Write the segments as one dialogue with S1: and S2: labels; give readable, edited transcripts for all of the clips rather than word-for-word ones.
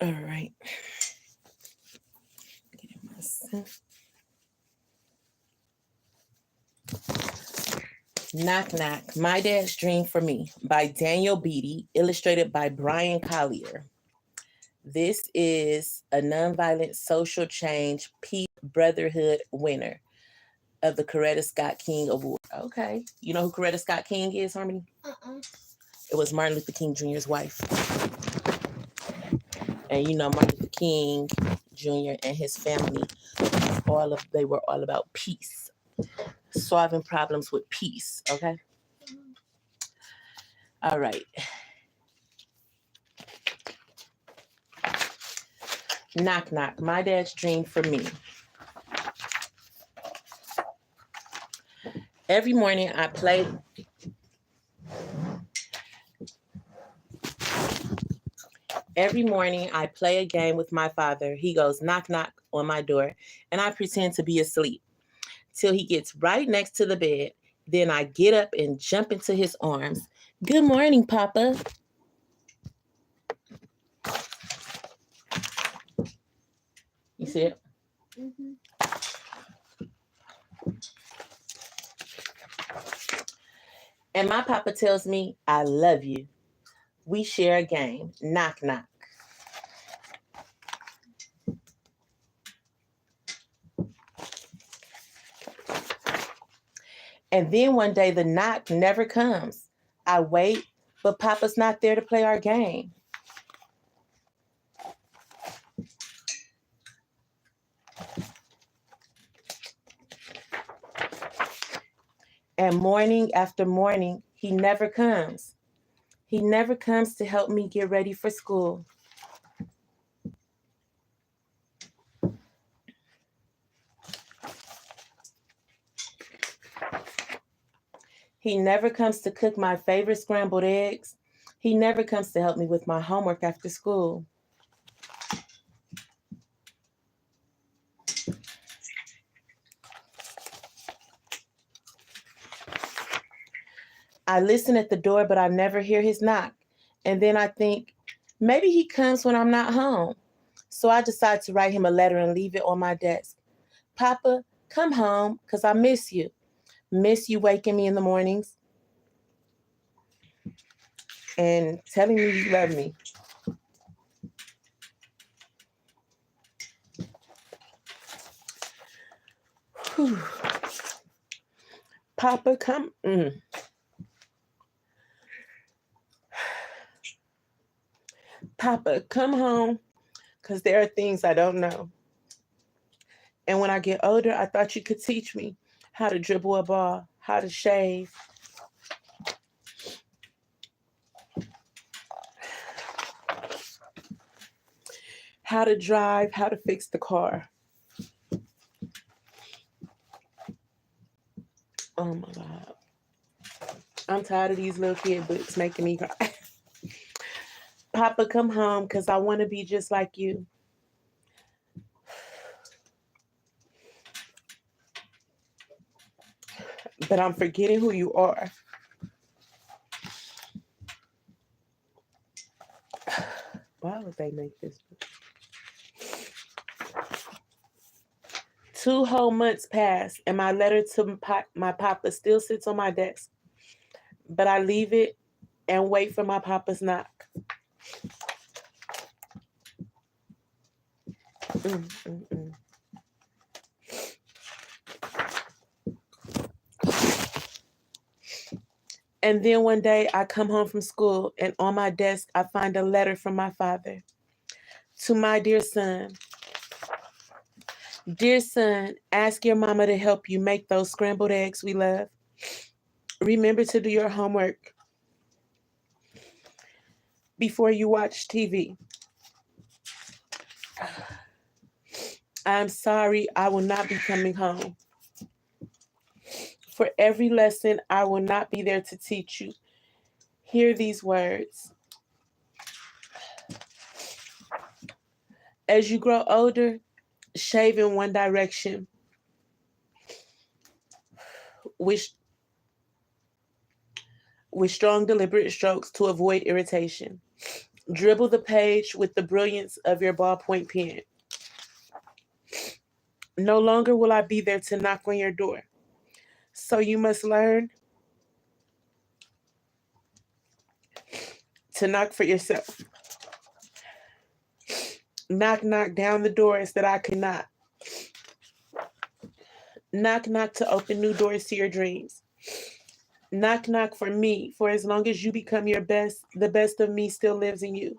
S1: All right. Get myself. Knock Knock, My Dad's Dream for Me by Daniel Beatty, illustrated by Brian Collier. This is a nonviolent social change, peace, brotherhood winner of the Coretta Scott King Award. Okay. You know who Coretta Scott King is, Harmony? It was Martin Luther King Jr.'s wife. And you know Martin Luther King Jr. and his family, they were all about peace. Solving problems with peace, okay? All right. Knock Knock, My Dad's Dream for Me. Every morning I play a game with my father. He goes knock knock on my door and I pretend to be asleep till he gets right next to the bed. Then I get up and jump into his arms. Good morning, Papa. You see it? Mm-hmm. And my papa tells me, I love you. We share a game. Knock, knock. And then one day the knock never comes. I wait, but Papa's not there to play our game. And morning after morning, he never comes. He never comes to help me get ready for school. He never comes to cook my favorite scrambled eggs. He never comes to help me with my homework after school. I listen at the door, but I never hear his knock. And then I think, maybe he comes when I'm not home. So I decide to write him a letter and leave it on my desk. Papa, come home, because I miss you. Miss you waking me in the mornings and telling me you love me. Whew. Papa, come. Papa, come home, because there are things I don't know. And when I get older, I thought you could teach me how to dribble a ball, how to shave, how to drive, how to fix the car. Oh my God. I'm tired of these little kid books making me cry. Papa, come home, because I want to be just like you. But I'm forgetting who you are. Why would they make this book? 2 whole months pass, and my letter to my papa still sits on my desk. But I leave it and wait for my papa's knock. And then one day I come home from school, and on my desk I find a letter from my father. To my dear son. Dear son, ask your mama to help you make those scrambled eggs we love. Remember to do your homework before you watch TV. I'm sorry, I will not be coming home. For every lesson, I will not be there to teach you. Hear these words. As you grow older, shave in one direction. With strong, deliberate strokes to avoid irritation. Dribble the page with the brilliance of your ballpoint pen. No longer will I be there to knock on your door. So you must learn to knock for yourself. Knock, knock down the doors that I could not. Knock, knock to open new doors to your dreams. Knock, knock for me, for as long as you become your best, the best of me still lives in you.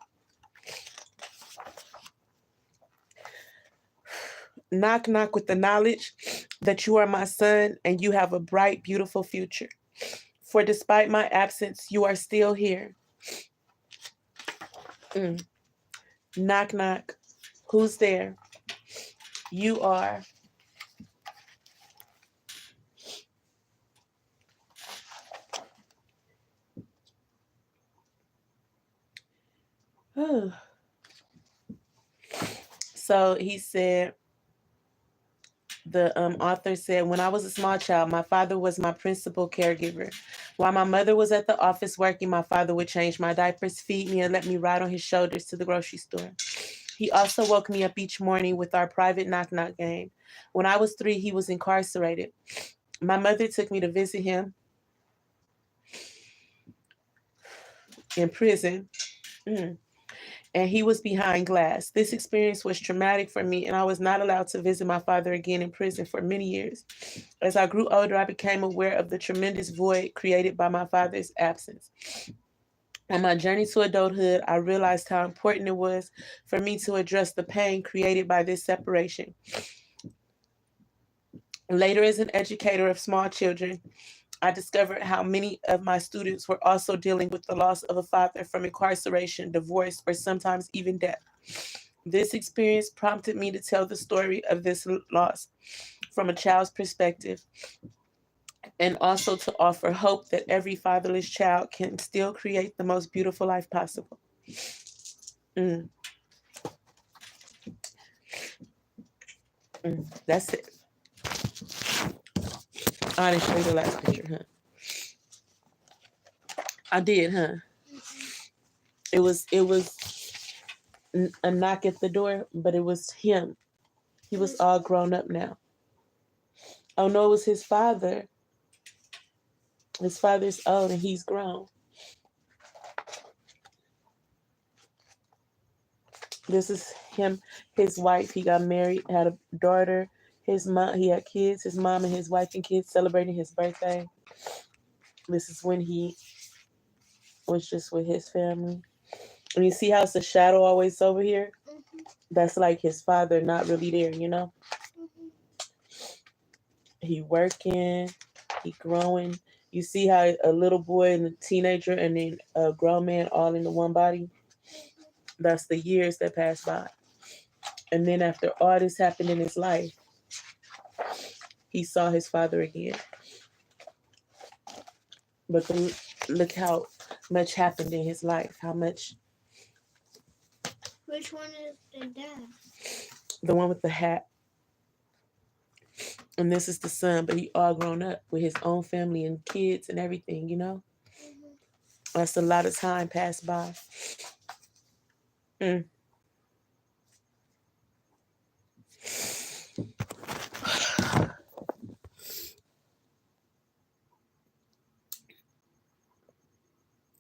S1: Knock, knock with the knowledge that you are my son and you have a bright, beautiful future. For despite my absence, you are still here. Knock, knock. Who's there? You are. So he said, the author said, when I was a small child, my father was my principal caregiver. While my mother was at the office working, my father would change my diapers, feed me, and let me ride on his shoulders to the grocery store. He also woke me up each morning with our private knock-knock game. When I was 3, he was incarcerated. My mother took me to visit him in prison. And he was behind glass. This experience was traumatic for me, and I was not allowed to visit my father again in prison for many years. As I grew older, I became aware of the tremendous void created by my father's absence. On my journey to adulthood, I realized how important it was for me to address the pain created by this separation. Later, as an educator of small children, I discovered how many of my students were also dealing with the loss of a father from incarceration, divorce, or sometimes even death. This experience prompted me to tell the story of this loss from a child's perspective, and also to offer hope that every fatherless child can still create the most beautiful life possible. That's it. I didn't show you the last picture, huh? I did, huh? It was a knock at the door, but it was him. He was all grown up now. Oh no, it was his father. His father's old and he's grown. This is him, his wife. He got married, had a daughter. His mom, he had kids. His mom and his wife and kids celebrating his birthday. This is when he was just with his family. And you see how it's a shadow always over here? That's like his father not really there, you know? He working, he growing. You see how a little boy and a teenager and then a grown man all in the one body? That's the years that pass by. And then after all this happened in his life, he saw his father again. But look how much happened in his life. How much.
S2: Which one is the dad?
S1: The one with the hat. And this is the son, but he all grown up with his own family and kids and everything, you know? That's a lot of time passed by.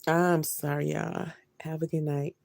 S1: I'm sorry, y'all. Have a good night.